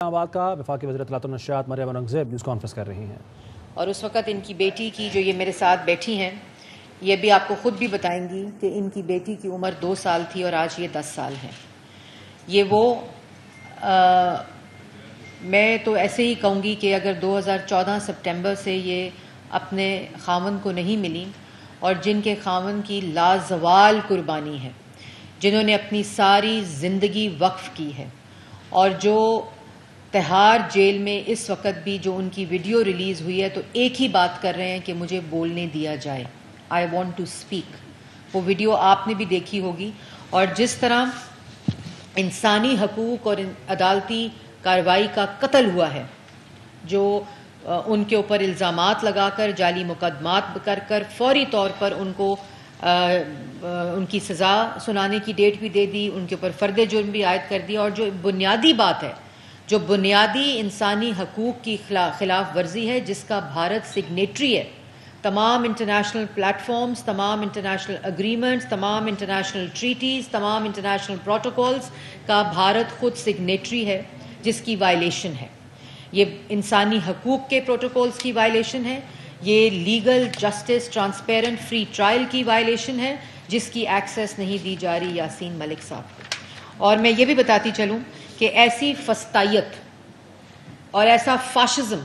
اسلام آباد کا وفاقی وزیر اطلاعات و نشریات مریم اورنگزیب نیوز کانفرنس کر رہی ہیں اور اس وقت ان کی بیٹی کی جو یہ میرے ساتھ بیٹھی ہیں یہ بھی آپ کو خود بھی بتائیں گی کہ ان کی بیٹی کی عمر 2 سال تھی اور آج یہ 10 سال ہے. یہ وہ میں تو ایسے ہی کہوں گی کہ اگر 2014 سپٹمبر سے یہ اپنے خاوند کو نہیں ملی اور جن کے خاوند کی لازوال قربانی ہے، جنہوں نے اپنی ساری زندگی وقف کی ہے اور جو تہار جیل میں اس وقت بھی جو ان کی ویڈیو ریلیز ہوئی ہے تو ایک ہی بات کر رہے ہیں کہ مجھے بولنے دیا جائے، آئی وانٹ ٹو اسپیک. وہ ویڈیو آپ نے بھی دیکھی ہوگی. اور جس طرح انسانی حقوق اور عدالتی کارروائی کا قتل ہوا ہے، جو ان کے اوپر الزامات لگا کر جعلی مقدمات کر کر فوری طور پر ان کو ان کی سزا سنانے کی ڈیٹ بھی دے دی، ان کے اوپر فرد جرم بھی عائد کر دیا. اور جو بنیادی بات ہے، جو بنیادی انسانی حقوق کی خلاف ورزی ہے، جس کا بھارت سگنیٹری ہے، تمام انٹرنیشنل پلیٹ فارمز، تمام انٹرنیشنل اگریمنٹس، تمام انٹرنیشنل ٹریٹیز، تمام انٹرنیشنل پروٹوکولز کا بھارت خود سگنیٹری ہے، جس کی وائلیشن ہے. یہ انسانی حقوق کے پروٹوکولز کی وائلیشن ہے، یہ legal justice transparent free trial کی وائلیشن ہے، جس کی ایکسیس نہیں دی جا رہی یاسین ملک صاحب کو. اور میں یہ بھی بتاتی چلوں کہ ایسی فسطائیت اور ایسا فاشزم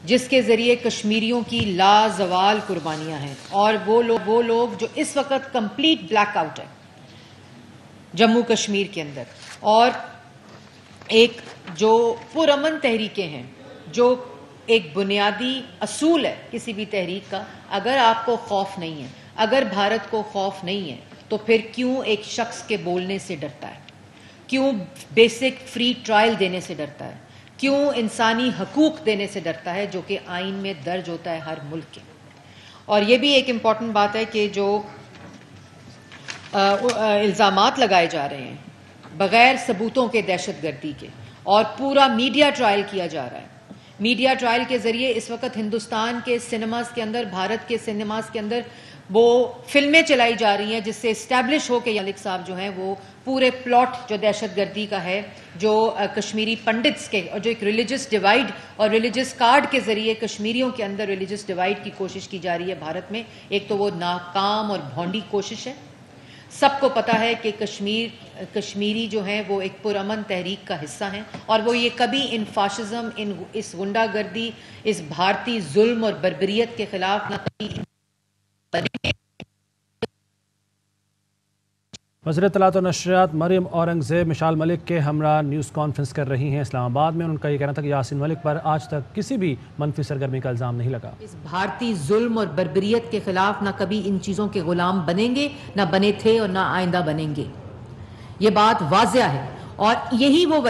جس کے ذریعے کشمیریوں کی لازوال قربانیاں ہیں، اور وہ لوگ جو اس وقت کمپلیٹ بلیک آؤٹ ہے جموں کشمیر کے اندر، اور ایک جو پرامن تحریکیں ہیں، جو ایک بنیادی اصول ہے کسی بھی تحریک کا، اگر آپ کو خوف نہیں ہے، اگر بھارت کو خوف نہیں ہے تو پھر کیوں ایک شخص کے بولنے سے ڈرتا ہے؟ کیوں بیسک فری ٹرائل دینے سے ڈرتا ہے؟ کیوں انسانی حقوق دینے سے ڈرتا ہے، جو کہ آئین میں درج ہوتا ہے ہر ملک کے؟ اور یہ بھی ایک امپورٹنٹ بات ہے کہ جو الزامات لگائے جا رہے ہیں بغیر ثبوتوں کے دہشت گردی کے، اور پورا میڈیا ٹرائل کیا جا رہا ہے. میڈیا ٹرائل کے ذریعے اس وقت ہندوستان کے سنیماز کے اندر، بھارت کے سنیماز کے اندر وہ فلمیں چلائی جا رہی ہیں جس سے اسٹیبلش ہو کہ ملک صاحب جو ہیں وہ پورے پلاٹ جو دہشت گردی کا ہے، جو کشمیری پنڈتس کے، اور جو ایک ریلیجس ڈیوائیڈ اور ریلیجس کارڈ کے ذریعے کشمیریوں کے اندر ریلیجس ڈیوائیڈ کی کوشش کی جا رہی ہے بھارت میں، ایک تو وہ ناکام اور بھونڈی کوشش ہے. سب کو پتہ ہے کہ کشمیری جو ہیں وہ ایک پرامن تحریک کا حصہ ہیں، اور وہ یہ کبھی ان فاشزم، اس غنڈہ گردی، اس بھارتی ظلم اور بربریت کے خلاف نہ کبھی. وزیر اطلاعات و نشریات مریم اورنگزیب مشال ملک کے ہمراہ نیوز کانفرنس کر رہی ہیں اسلام آباد میں. ان کا یہ کہنا تھا کہ یاسین ملک پر آج تک کسی بھی منفی سرگرمی کا الزام نہیں لگا. اس بھارتی ظلم اور بربریت کے خلاف نہ کبھی ان چیزوں کے غلام بنیں گے، نہ بنے تھے اور نہ آئندہ بنیں گے. یہ بات واضح ہے، اور یہی وہ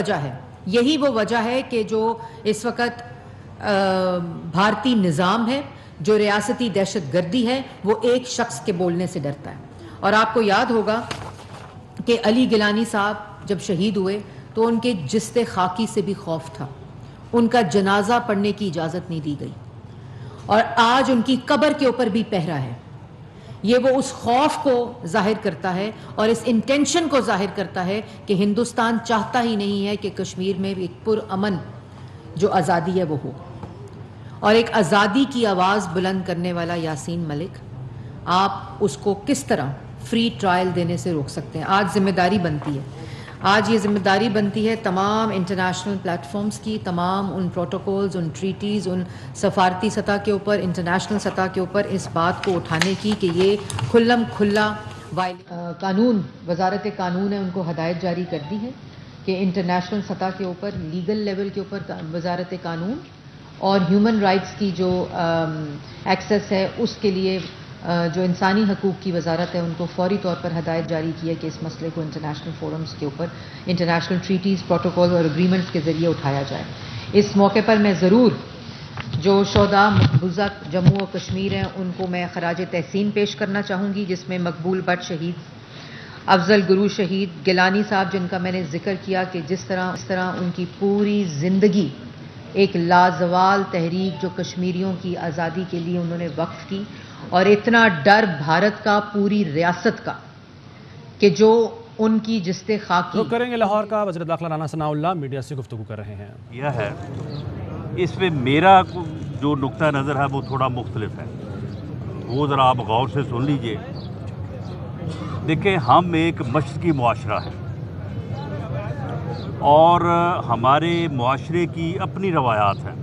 وجہ ہے کہ جو اس وقت بھارتی نظام ہے، جو ریاستی دہشت گردی ہے، وہ ایک شخص کے بولنے سے ڈرتا ہے. اور آپ کو یاد ہوگا کہ علی گیلانی صاحب جب شہید ہوئے تو ان کے جسد خاکی سے بھی خوف تھا، ان کا جنازہ پڑھنے کی اجازت نہیں دی گئی، اور آج ان کی قبر کے اوپر بھی پہرا ہے. یہ وہ اس خوف کو ظاہر کرتا ہے اور اس انٹینشن کو ظاہر کرتا ہے کہ ہندوستان چاہتا ہی نہیں ہے کہ کشمیر میں ایک پرامن جو آزادی ہے وہ ہو. اور ایک آزادی کی آواز بلند کرنے والا یاسین ملک، آپ اس کو کس طرح فری ٹرائل دینے سے روک سکتے ہیں؟ آج ذمہ داری بنتی ہے، آج یہ ذمہ داری بنتی ہے تمام انٹرنیشنل پلیٹ فارمز کی، تمام ان پروٹوکولز، ان ٹریٹیز، ان سفارتی سطح کے اوپر، انٹرنیشنل سطح کے اوپر اس بات کو اٹھانے کی کہ یہ کھلم کھلا قانون، وزارت قانون ہے، ان کو ہدایت جاری کر دی ہے کہ انٹرنیشنل سطح کے اوپر، لیگل لیول کے اوپر وزارت قانون اور ہیومن رائٹس کی جو ایکسیس ہے اس کے لیے جو انسانی حقوق کی وزارت ہے ان کو فوری طور پر ہدایت جاری کی ہے کہ اس مسئلے کو انٹرنیشنل فورمز کے اوپر، انٹرنیشنل ٹریٹیز، پروٹوکول اور اگریمنٹس کے ذریعے اٹھایا جائے. اس موقع پر میں ضرور جو شہداء مقبوضہ جموں و کشمیر ہیں ان کو میں خراج تحسین پیش کرنا چاہوں گی، جس میں مقبول بٹ شہید، افضل گرو شہید، گیلانی صاحب جن کا میں نے ذکر کیا کہ جس طرح ان کی پوری زندگی ایک لازوال تحریک جو کشمیریوں کی آزادی کے لیے انہوں نے وقف کی، اور اتنا ڈر بھارت کا، پوری ریاست کا، کہ جو ان کی جست خاکی تو کریں گے لاہور کا وزیر داخلہ رانا ثناء اللہ میڈیا سے گفتگو کر رہے ہیں. یہ ہے اس میں میرا جو نقطہ نظر ہے وہ تھوڑا مختلف ہے, وہ ذرا آپ غور سے سن لیجئے. دیکھیں, ہم ایک مشرقی معاشرہ ہے اور ہمارے معاشرے کی اپنی روایات ہیں,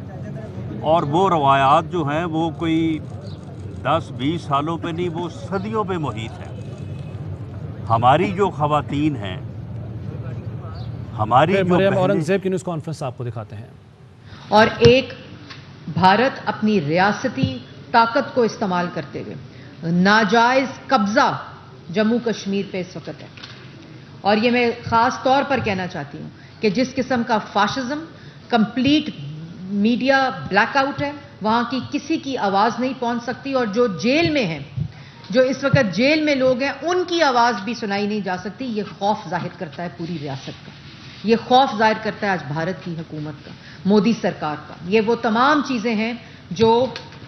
اور وہ روایات جو ہیں وہ کوئی 10-20 سالوں پہ نہیں, وہ صدیوں پہ محیط ہیں. ہماری جو خواتین ہیں, ہماری جو مریم اورنگزیب کی نیوز کانفرنس آپ کو دکھاتے ہیں. اور ایک بھارت اپنی ریاستی طاقت کو استعمال کرتے ہوئے ناجائز قبضہ جموں کشمیر پہ اس وقت ہے. اور یہ میں خاص طور پر کہنا چاہتی ہوں کہ جس قسم کا fascism, complete media black out ہے, وہاں کی کسی کی آواز نہیں پہنچ سکتی, اور جو جیل میں ہیں, جو اس وقت جیل میں لوگ ہیں, ان کی آواز بھی سنائی نہیں جا سکتی. یہ خوف ظاہر کرتا ہے پوری ریاست کا, یہ خوف ظاہر کرتا ہے آج بھارت کی حکومت کا, مودی سرکار کا. یہ وہ تمام چیزیں ہیں جو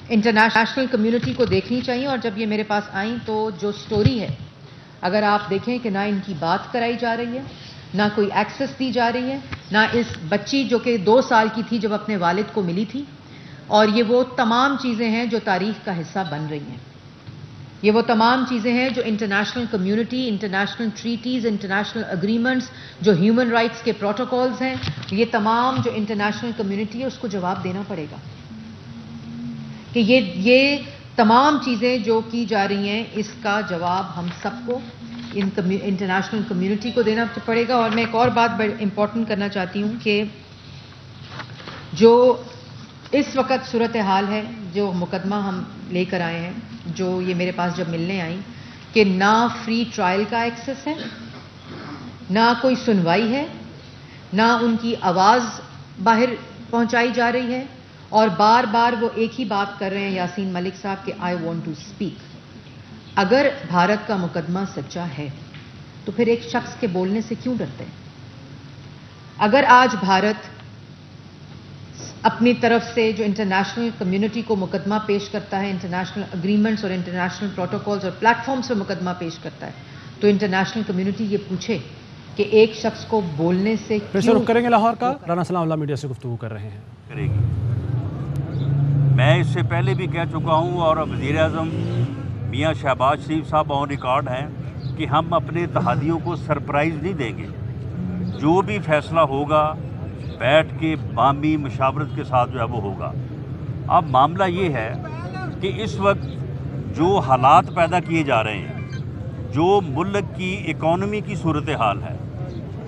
انٹرنیشنل کمیونٹی کو دیکھنی چاہیے. اور جب یہ میرے پاس آئیں تو جو سٹوری ہے, اگر آپ دیکھیں کہ نہ ان کی بات کرائی جا رہی ہے, نہ کوئی ایکسس دی جا رہی ہے, نہ اس بچی جو کہ 2 سال کی تھی جب اپنے والد کو ملی تھی, اور یہ وہ تمام چیزیں ہیں جو تاریخ کا حصہ بن رہی ہیں. یہ وہ تمام چیزیں ہیں جو international community, international treaties, international agreements, جو ہیومن رائٹس کے پروٹوکولز ہیں, یہ تمام جو انٹرنیشنل کمیونٹی ہے اس کو جواب دینا پڑے گا کہ یہ تمام چیزیں جو کی جا رہی ہیں اس کا جواب ہم سب کو, انٹرنیشنل کمیونٹی کو دینا پڑے گا. اور میں ایک اور بات بڑی امپورٹنٹ کرنا چاہتی ہوں کہ جو اس وقت صورتحال ہے, جو مقدمہ ہم لے کر آئے ہیں, جو یہ میرے پاس جب ملنے آئیں, کہ نہ فری ٹرائل کا ایکسس ہے, نہ کوئی سنوائی ہے, نہ ان کی آواز باہر پہنچائی جا رہی ہے, اور بار بار وہ ایک ہی بات کر رہے ہیں یاسین ملک صاحب کہ آئی وانٹ ٹو اسپیک. اگر بھارت کا مقدمہ سچا ہے تو پھر ایک شخص کے بولنے سے کیوں ڈرتے ہیں؟ اگر آج بھارت اپنی طرف سے جو انٹرنیشنل کمیونٹی کو مقدمہ پیش کرتا ہے, انٹرنیشنل اگریمنٹس اور انٹرنیشنل پروٹوکولز اور پلیٹ فارمز پہ مقدمہ پیش کرتا ہے, تو انٹرنیشنل کمیونٹی یہ پوچھے کہ ایک شخص کو بولنے سے کیوں کریں گے. لاہور کا رانا ثناء اللہ میڈیا سے گفتگو کر رہے ہیں. کرے گی. میں اس سے پہلے بھی کہہ چکا ہوں, اور وزیر اعظم میاں شہباز شریف صاحب آن ریکارڈ ہیں کہ ہم اپنے اتحادیوں کو سرپرائز نہیں دیں گے. جو بھی فیصلہ ہوگا بیٹھ کے بامی مشاورت کے ساتھ جو ہے وہ ہوگا. اب معاملہ یہ ہے کہ اس وقت جو حالات پیدا کیے جا رہے ہیں, جو ملک کی اکانومی کی صورتحال ہے,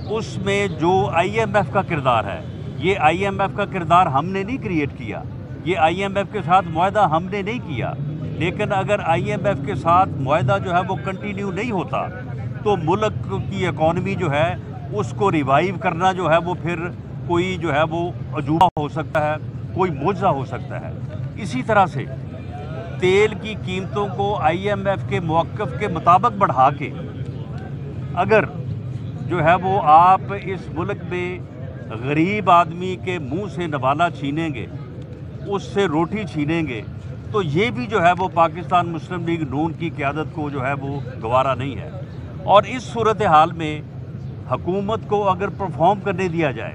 اس میں جو آئی ایم ایف کا کردار ہے, یہ آئی ایم ایف کا کردار ہم نے نہیں کریٹ کیا, یہ آئی ایم ایف کے ساتھ معاہدہ ہم نے نہیں کیا. لیکن اگر آئی ایم ایف کے ساتھ معاہدہ جو ہے وہ کنٹینیو نہیں ہوتا تو ملک کی اکانومی جو ہے اس کو ریوائیو کرنا جو ہے وہ پھر کوئی جو ہے وہ عجوبہ ہو سکتا ہے, کوئی معجزہ ہو سکتا ہے. اسی طرح سے تیل کی قیمتوں کو آئی ایم ایف کے موقف کے مطابق بڑھا کے اگر جو ہے وہ آپ اس ملک میں غریب آدمی کے منہ سے نوالا چھینیں گے, اس سے روٹی چھینیں گے, تو یہ بھی جو ہے وہ پاکستان مسلم لیگ نون کی قیادت کو جو ہے وہ گوارا نہیں ہے. اور اس صورتحال میں حکومت کو اگر پرفارم کرنے دیا جائے,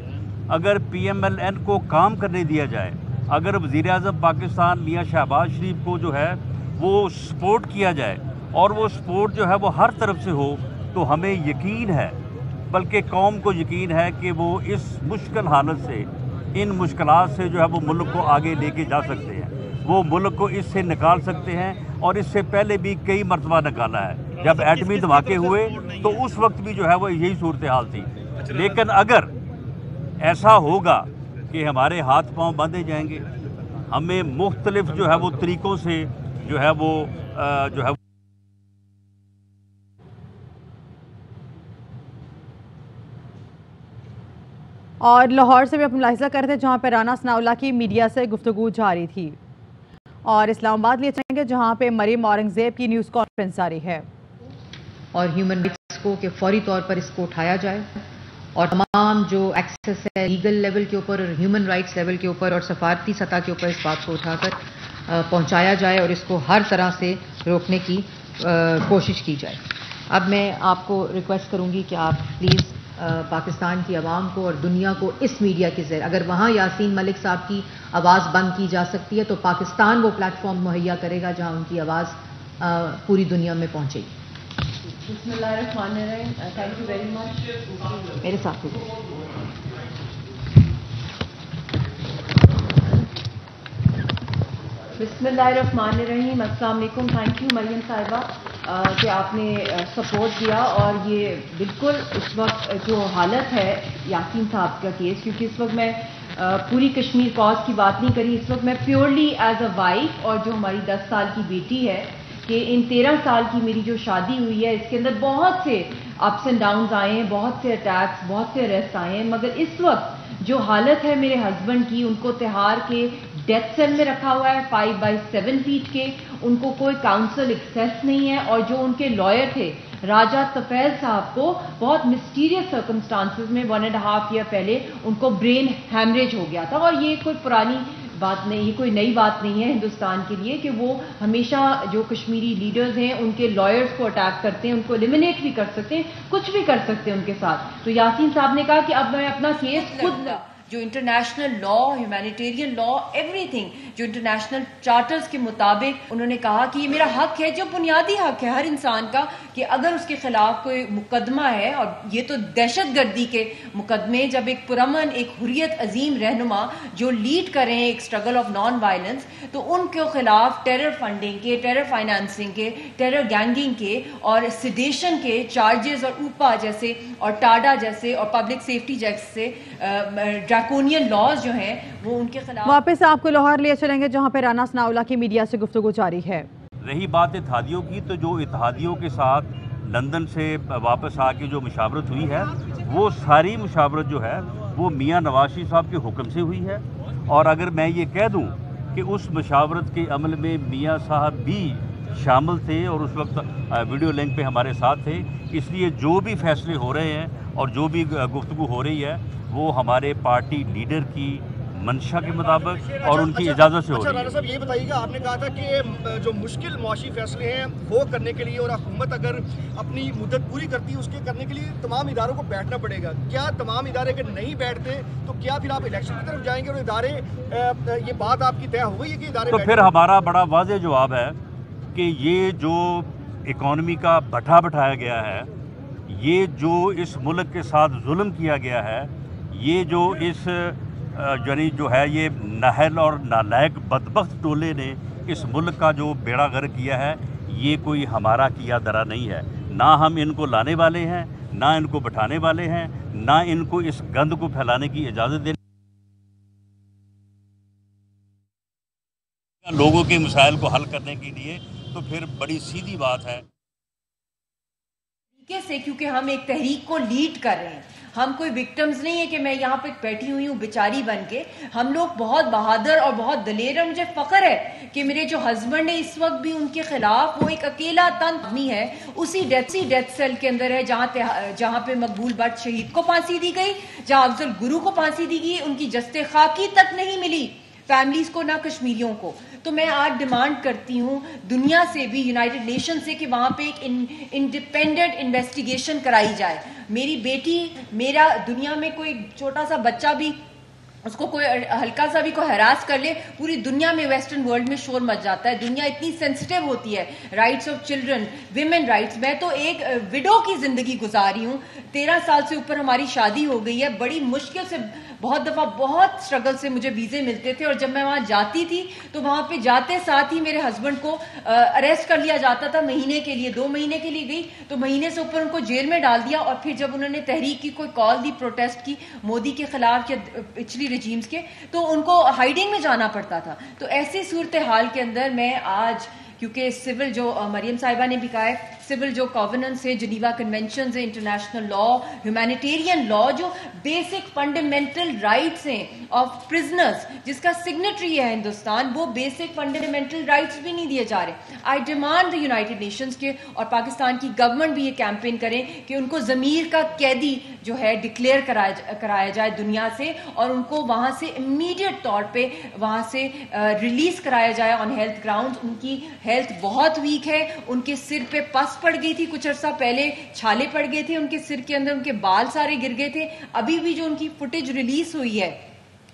اگر پی ایم ایل این کو کام کرنے دیا جائے, اگر وزیر اعظم پاکستان میاں شہباز شریف کو جو ہے وہ سپورٹ کیا جائے, اور وہ سپورٹ جو ہے وہ ہر طرف سے ہو, تو ہمیں یقین ہے, بلکہ قوم کو یقین ہے کہ وہ اس مشکل حالت سے, ان مشکلات سے جو ہے وہ ملک کو آگے لے کے جا سکتے ہیں, وہ ملک کو اس سے نکال سکتے ہیں. اور اس سے پہلے بھی کئی مرتبہ نکالا ہے. جب ایٹمی دھماکے ہوئے تو اس وقت بھی جو ہے وہ یہی صورتحال تھی. لیکن اگر ایسا ہوگا کہ ہمارے ہاتھ پاؤں باندھے جائیں گے, ہمیں مختلف جو ہے وہ طریقوں سے جو ہے وہ اور لاہور سے بھی اپنا ملاحظہ کرتے تھے جہاں پہ رانا ثناء اللہ کی میڈیا سے گفتگو جاری تھی. اور اسلام آباد لیے چاہیں گے جہاں پہ مریم اورنگزیب کی نیوز کانفرنس جاری ہے. اور ہیومن رائٹس کو کہ فوری طور پر اس کو اٹھایا جائے, اور تمام جو ایکسس ہے لیگل لیول کے اوپر اور ہیومن رائٹس لیول کے اوپر اور سفارتی سطح کے اوپر اس بات کو اٹھا کر پہنچایا جائے, اور اس کو ہر طرح سے روکنے کی کوشش کی جائے. اب میں آپ کو ریکویسٹ کروں گی کہ آپ پلیز پاکستان کی عوام کو اور دنیا کو اس میڈیا کے ذریعے، اگر وہاں یاسین ملک صاحب کی آواز بند کی جا سکتی ہے تو پاکستان وہ پلیٹ فارم مہیا کرے گا جہاں ان کی آواز پوری دنیا میں پہنچے گی. بسم اللہ الرحمن الرحیم. Thank you very much. میرے ساتھ بسم اللہ الرحمن الرحیم. السلام علیکم. تھینک یو مریم صاحبہ کہ آپ نے سپورٹ دیا. اور یہ بالکل اس وقت جو حالت ہے یاسین صاحب کا کیس، کیونکہ اس وقت میں پوری کشمیر کاز کی بات نہیں کری، اس وقت میں پیورلی ایز اے وائف اور جو ہماری 10 سال کی بیٹی ہے کہ ان 13 سال کی میری جو شادی ہوئی ہے اس کے اندر بہت سے اپس اینڈ ڈاؤنز آئے ہیں، بہت سے اٹیکس، بہت سے اریسٹ آئے ہیں، مگر اس وقت جو حالت ہے میرے ہسبینڈ کی، ان کو تہاڑ کے ڈیتھ سیل میں رکھا ہوا ہے 5x7 فیٹ کے، ان کو کوئی کاؤنسل ایکسیس نہیں ہے، اور جو ان کے لائر تھے راجہ طفیل صاحب کو بہت مسٹیریس سرکمسٹانسز میں 1.5 ایئر پہلے ان کو برین ہیمریج ہو گیا تھا. اور یہ کوئی پرانی بات نہیں، یہ کوئی نئی بات نہیں ہے ہندوستان کے لیے کہ وہ ہمیشہ جو کشمیری لیڈرز ہیں ان کے لائرز کو اٹیک کرتے ہیں، ان کو ایلیمنیٹ بھی کر سکتے ہیں، کچھ بھی کر سکتے ہیں ان کے ساتھ. تو یاسین صاحب نے کہا کہ اب میں اپنا کیس خود، جو international law, humanitarian law, every thing جو انٹرنیشنل چارٹرز کے مطابق انہوں نے کہا کہ یہ میرا حق ہے، جو بنیادی حق ہے ہر انسان کا، کہ اگر اس کے خلاف کوئی مقدمہ ہے، اور یہ تو دہشت گردی کے مقدمے، جب ایک پرامن، ایک حریت عظیم رہنما جو لیڈ کر رہے ہیں ایک اسٹرگل آف نان وائلنس، تو ان کے خلاف ٹیرر فنڈنگ کے، ٹیرر فائنانسنگ کے، ٹیرر گینگنگ کے اور سیڈیشن کے چارجز، اور اوپا جیسے اور ٹاڈا جیسے اور پبلک سیفٹی جیسے ڈریکونین لاز جو ہیں وہ ان کے خلاف. واپس آپ کو لاہور لے چلیں گے جہاں پہ رانا ثناءاللہ کی میڈیا سے گفتگو جاری ہے. رہی بات اتحادیوں کی، تو جو اتحادیوں کے ساتھ لندن سے واپس آ کے جو مشاورت ہوئی ہے، وہ ساری مشاورت جو ہے وہ میاں نواز شریف صاحب کے حکم سے ہوئی ہے. اور اگر میں یہ کہہ دوں کہ اس مشاورت کے عمل میں میاں صاحب بھی شامل تھے اور اس وقت ویڈیو لنک پہ ہمارے ساتھ تھے، اس لیے جو بھی فیصلے ہو رہے ہیں اور جو بھی گفتگو ہو رہی ہے وہ ہمارے پارٹی لیڈر کی منشا کے مطابق اور ان کی اجازت سے ہو رہی ہے. رانا صاحب یہ بتائیے گا، آپ نے کہا تھا کہ جو مشکل معاشی فیصلے ہیں وہ کرنے کے لیے، اور حکومت اگر اپنی مدت پوری کرتی ہے اس کے کرنے کے لیے تمام اداروں کو بیٹھنا پڑے گا. کیا تمام ادارے اگر نہیں بیٹھتے تو کیا پھر آپ الیکشن کی طرف جائیں گے اور ادارے، یہ بات آپ کی طے ہو گئی ہے کہ ادارے؟ تو پھر ہمارا بڑا واضح جواب ہے کہ یہ جو اکانومی کا بٹھا بٹھایا گیا ہے، یہ جو اس ملک کے ساتھ ظلم کیا گیا ہے، یہ جو اس یعنی جو ہے یہ نااہل اور نالائق بدبخت ٹولے نے اس ملک کا جو بیڑا غرق کیا ہے، یہ کوئی ہمارا کیا درا نہیں ہے. نہ ہم ان کو لانے والے ہیں، نہ ان کو بٹھانے والے ہیں، نہ ان کو اس گند کو پھیلانے کی اجازت دینے. لوگوں کے مسائل کو حل کرنے کے لیے تو پھر بڑی سیدھی بات ہے سے، کیونکہ ہم ایک تحریک کو لیڈ کر رہے ہیں. ہم کوئی وکٹمز نہیں ہے کہ میں یہاں پہ بیٹھی ہوئی ہوں بیچاری بن کے. ہم لوگ بہت بہادر اور بہت دلیر ہیں. مجھے فخر ہے کہ میرے جو ہسبینڈ ہے اس وقت بھی ان کے خلاف وہ ایک اکیلا تن آدمی ہے، اسی ڈیتھ سیل کے اندر ہے جہاں پہ مقبول بٹ شہید کو پھانسی دی گئی، جہاں افضل گرو کو پھانسی دی گئی. ان کی جستے خاکی تک نہیں ملی فیملیز کو، نہ کشمیریوں کو. تو میں آج ڈیمانڈ کرتی ہوں دنیا سے بھی، یونائٹڈ نیشن سے، کہ وہاں پہ ایک انڈیپینڈنٹ انویسٹیگیشن کرائی جائے. میری بیٹی، میرا دنیا میں کوئی چھوٹا سا بچہ بھی، اس کو کوئی ہلکا سا بھی کوئی ہراس کر لے، پوری دنیا میں ویسٹرن ورلڈ میں شور مچ جاتا ہے. دنیا اتنی سینسٹیو ہوتی ہے، rights of children, women rights. میں تو ایک وڈو کی زندگی گزاری ہوں. 13 سال سے اوپر ہماری شادی ہو گئی ہے. بڑی مشکل سے، بہت دفعہ بہت اسٹرگل سے مجھے ویزے ملتے تھے، اور جب میں وہاں جاتی تھی تو وہاں پہ جاتے ساتھ ہی میرے ہسبینڈ کو اریسٹ کر لیا جاتا تھا مہینے کے لیے. 2 مہینے کے لیے گئی تو مہینے سے اوپر ان کو جیل میں ڈال دیا. اور پھر جب انہوں نے تحریک کی، کوئی کال دی پروٹیسٹ کی مودی کے خلاف یا پچھلی رجیمز کے، تو ان کو ہائیڈنگ میں جانا پڑتا تھا. تو ایسی صورتحال کے اندر میں آج، کیونکہ سول جو مریم صاحبہ نے بھی کہا ہے، سول جو کووننٹس ہیں، جنیوا کنونشنز ہیں، انٹرنیشنل لا، ہیومینیٹیرین لا، جو بیسک فنڈامنٹل رائٹس ہیں آف پرزنرز، جس کا سگنیٹری ہے ہندوستان، وہ بیسک فنڈامنٹل رائٹس بھی نہیں دیے جا رہے. آئی ڈیمانڈ دی یونائٹڈ نیشنز کے اور پاکستان کی گورنمنٹ بھی یہ کیمپین کریں کہ ان کو ضمیر کا قیدی جو ہے ڈکلیئر کرایا جائے دنیا سے، اور ان کو وہاں سے امیڈیٹ طور پہ وہاں سے ریلیز کرایا جائے آن ہیلتھ گراؤنڈ. ان کی ہیلتھ بہت ویک ہے، ان کے سر پہ پس پڑ گئی تھی کچھ عرصہ پہلے، چھالے پڑ گئے تھے ان کے سر کے اندر، ان کے بال سارے گر گئے تھے. ابھی بھی جو ان کی فوٹیج ریلیز ہوئی ہے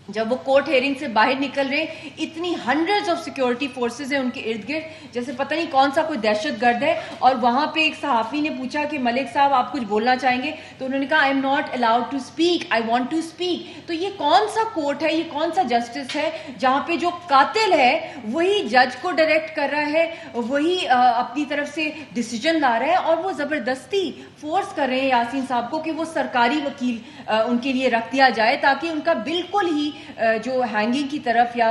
جب وہ کورٹ ہیئرنگ سے باہر نکل رہے ہیں، اتنی ہنڈریڈز آف سیکیورٹی فورسز ہیں ان کے ارد گرد جیسے پتہ نہیں کون سا کوئی دہشت گرد ہے. اور وہاں پہ ایک صحافی نے پوچھا کہ ملک صاحب آپ کچھ بولنا چاہیں گے، تو انہوں نے کہا I am not allowed to speak, I want to speak. تو یہ کون سا کورٹ ہے، یہ کون سا جسٹس ہے جہاں پہ جو قاتل ہے وہی جج کو ڈائریکٹ کر رہا ہے، وہی اپنی طرف سے ڈیسیجن لا رہا ہے، اور وہ زبردستی فورس کر رہے ہیں یاسین صاحب کو کہ وہ سرکاری وکیل ان کے لیے رکھ دیا جائے تاکہ ان کا بالکل ہی جو ہینگنگ کی طرف یا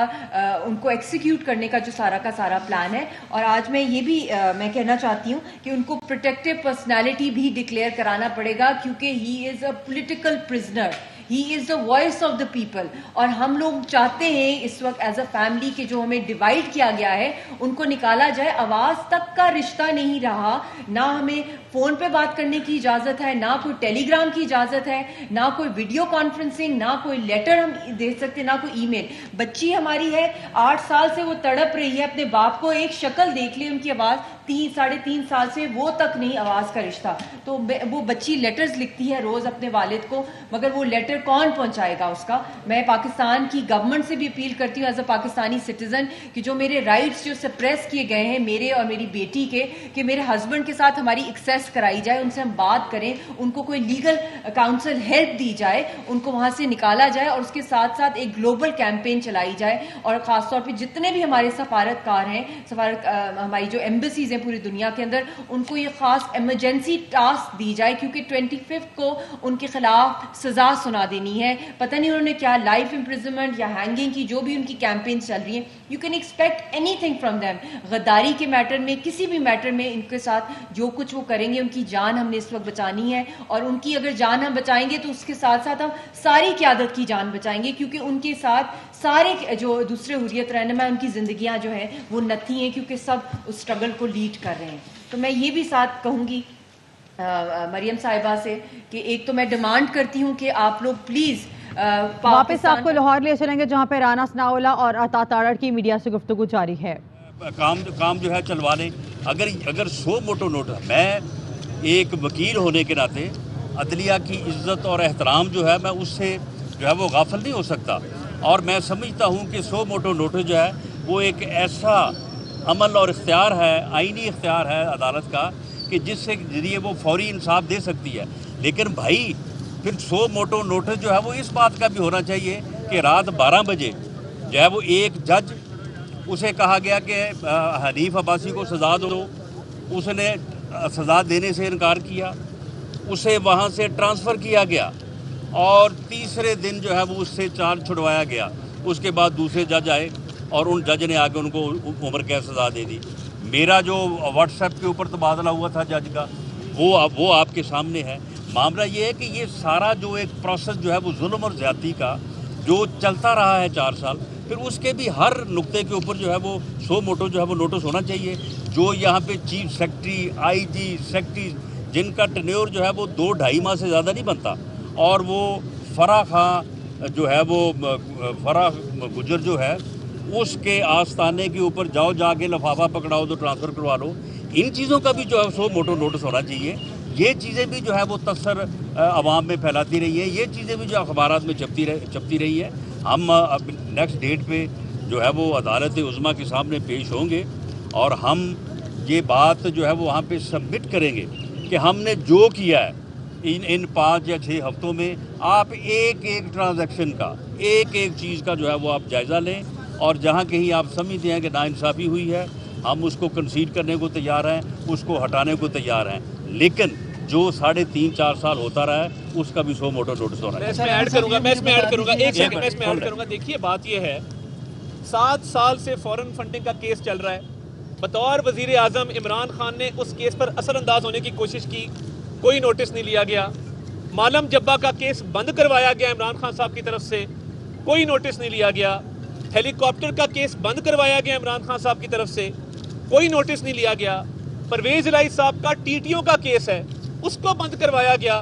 ان کو ایکسیکیوٹ کرنے کا جو سارا کا سارا پلان ہے. اور آج میں یہ بھی میں کہنا چاہتی ہوں کہ ان کو پروٹیکٹیو پرسنالٹی بھی ڈکلیئر کرانا پڑے گا، کیونکہ he is a political prisoner, he is the voice of the people. اور ہم لوگ چاہتے ہیں اس وقت ایز اے فیملی کہ جو ہمیں ڈیوائڈ کیا گیا ہے ان کو نکالا جائے. آواز تک کا رشتہ نہیں رہا، نہ ہمیں فون پہ بات کرنے کی اجازت ہے، نہ کوئی ٹیلی گرام کی اجازت ہے، نہ کوئی ویڈیو کانفرنسنگ، نہ کوئی لیٹر ہم دے سکتے، نہ کوئی ای میل. بچی ہماری ہے 8 سال سے وہ تڑپ رہی ہے اپنے باپ کو، ایک شکل دیکھ لے ان کی آواز، 3-3.5 سال سے وہ تک نہیں آواز کا رشتہ. تو وہ بچی لیٹرز لکھتی ہے روز اپنے والد کو، مگر وہ لیٹر کون پہنچائے گا اس کا. میں پاکستان کی گورنمنٹ سے بھی اپیل کرتی ہوں ایز اے پاکستانی سٹیزن کہ جو میرے رائٹس جو سپریس کیے گئے ہیں میرے اور میری بیٹی کے، کہ میرے ہسبینڈ کے ساتھ ہماری ایکسیس کرائی جائے، ان سے ہم بات کریں، ان کو کوئی لیگل کاؤنسل ہیلپ دی جائے، ان کو وہاں سے نکالا جائے، اور اس کے ساتھ ساتھ ایک گلوبل کیمپین چلائی جائے. اور خاص طور پہ جتنے بھی ہمارے سفارتکار ہیں، ہماری جو ایمبیسیز ہیں پوری دنیا کے اندر، ان کو یہ خاص ایمرجنسی ٹاسک دی جائے، کیونکہ 25 کو ان کے خلاف سزا سنا دینی ہے. پتہ نہیں انہوں نے کیا لائف امپریزنمنٹ یا ہینگنگ کی جو بھی ان کی کیمپین چل رہی ہیں. You can expect any thing from them. غداری کے میٹر میں، کسی بھی میٹر میں ان کے ساتھ جو کچھ وہ کریں گے، ان کی جان ہم نے اس وقت بچانی ہے. اور ان کی اگر جان ہم بچائیں گے تو اس کے ساتھ ساتھ ہم ساری قیادت کی جان بچائیں گے، کیونکہ ان کے ساتھ سارے جو دوسرے حریت رہنما ان کی زندگیاں جو ہیں وہ نتھی ہیں، کیونکہ سب اس اسٹرگل کو لیڈ کر رہے ہیں. تو میں یہ بھی ساتھ کہوں گی مریم صاحبہ سے کہ ایک تو میں ڈیمانڈ کرتی ہوں کہ آپ لوگ پلیز واپس آپ کو لاہور لے چلیں گے جہاں پہ رانا ثناءاللہ اور عطا تارڑ کی میڈیا سے گفتگو جاری ہے. کام جو ہے چلوا لیں. اگر سو موٹو نوٹس، میں ایک وکیل ہونے کے ناطے عدلیہ کی عزت اور احترام جو ہے میں اس سے جو ہے وہ غافل نہیں ہو سکتا. اور میں سمجھتا ہوں کہ سو موٹو نوٹس جو ہے وہ ایک ایسا عمل اور اختیار ہے، آئینی اختیار ہے عدالت کا، کہ جس سے ذریعے وہ فوری انصاف دے سکتی ہے. لیکن بھائی پھر سو موٹو نوٹس جو ہے وہ اس بات کا بھی ہونا چاہیے کہ رات 12 بجے جو ہے وہ ایک جج، اسے کہا گیا کہ حنیف عباسی کو سزا دو، اس نے سزا دینے سے انکار کیا، اسے وہاں سے ٹرانسفر کیا گیا، اور تیسرے دن جو ہے وہ اس سے چارج چھڑوایا گیا. اس کے بعد دوسرے جج آئے اور ان جج نے آگے ان کو عمر قید سزا دے دی. میرا جو واٹس ایپ کے اوپر تبادلہ ہوا تھا جج کا، وہ آپ کے سامنے ہے. معاملہ یہ ہے کہ یہ سارا جو ایک پروسیس جو ہے وہ ظلم اور زیادتی کا جو چلتا رہا ہے 4 سال، پھر اس کے بھی ہر نقطے کے اوپر جو ہے وہ سو موٹو جو ہے وہ نوٹس ہونا چاہیے. جو یہاں پہ چیف سیکرٹری، آئی جی، سیکرٹری، جن کا ٹینیور جو ہے وہ 2-2.5 ماہ سے زیادہ نہیں بنتا، اور وہ فرح خان جو ہے وہ فرح گجر جو ہے اس کے آستانے کے اوپر جاؤ، جا کے لفافہ پکڑاؤ تو ٹرانسفر کروا لو. ان چیزوں کا بھی جو ہے سو موٹو نوٹس ہونا چاہیے. یہ چیزیں بھی جو ہے وہ تثر عوام میں پھیلاتی رہی ہیں، یہ چیزیں بھی جو اخبارات میں چھپتی رہی ہے. ہم نیکسٹ ڈیٹ پہ جو ہے وہ عدالت عظمیٰ کے سامنے پیش ہوں گے، اور ہم یہ بات جو ہے وہ وہاں پہ سبمٹ کریں گے کہ ہم نے جو کیا ہے ان 5 یا 6 ہفتوں میں. آپ ایک ٹرانزیکشن کا، ایک چیز کا جو ہے وہ آپ جائزہ لیں، اور جہاں کہیں آپ سمجھتے ہیں کہ ناانصافی ہوئی ہے، ہم اس کو کنسیڈ کرنے کو تیار ہیں، اس کو ہٹانے کو تیار ہیں. لیکن جو 3.5-4 سال ہوتا رہا ہے اس کا بھی سو موٹو نوٹس ہونا ہے. میں اس میں ایڈ کروں گا ایک سیکنڈ میں اس میں ایڈ کروں گا. دیکھیے بات یہ ہے، 7 سال سے فورن فنڈنگ کا کیس چل رہا ہے. بطور وزیر اعظم عمران خان نے اس کیس پر اثر انداز ہونے کی کوشش کی، کوئی نوٹس نہیں لیا گیا. مالم جبا کا کیس بند کروایا گیا عمران خان صاحب کی طرف سے، کوئی نوٹس نہیں لیا گیا. ہیلی کاپٹر کا کیس بند کروایا گیا عمران خان صاحب کی طرف سے، کوئی نوٹس نہیں لیا گیا. پرویز الہی صاحب کا ٹی ٹی او کا کیس ہے، اس کو بند کروایا گیا،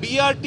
BRT,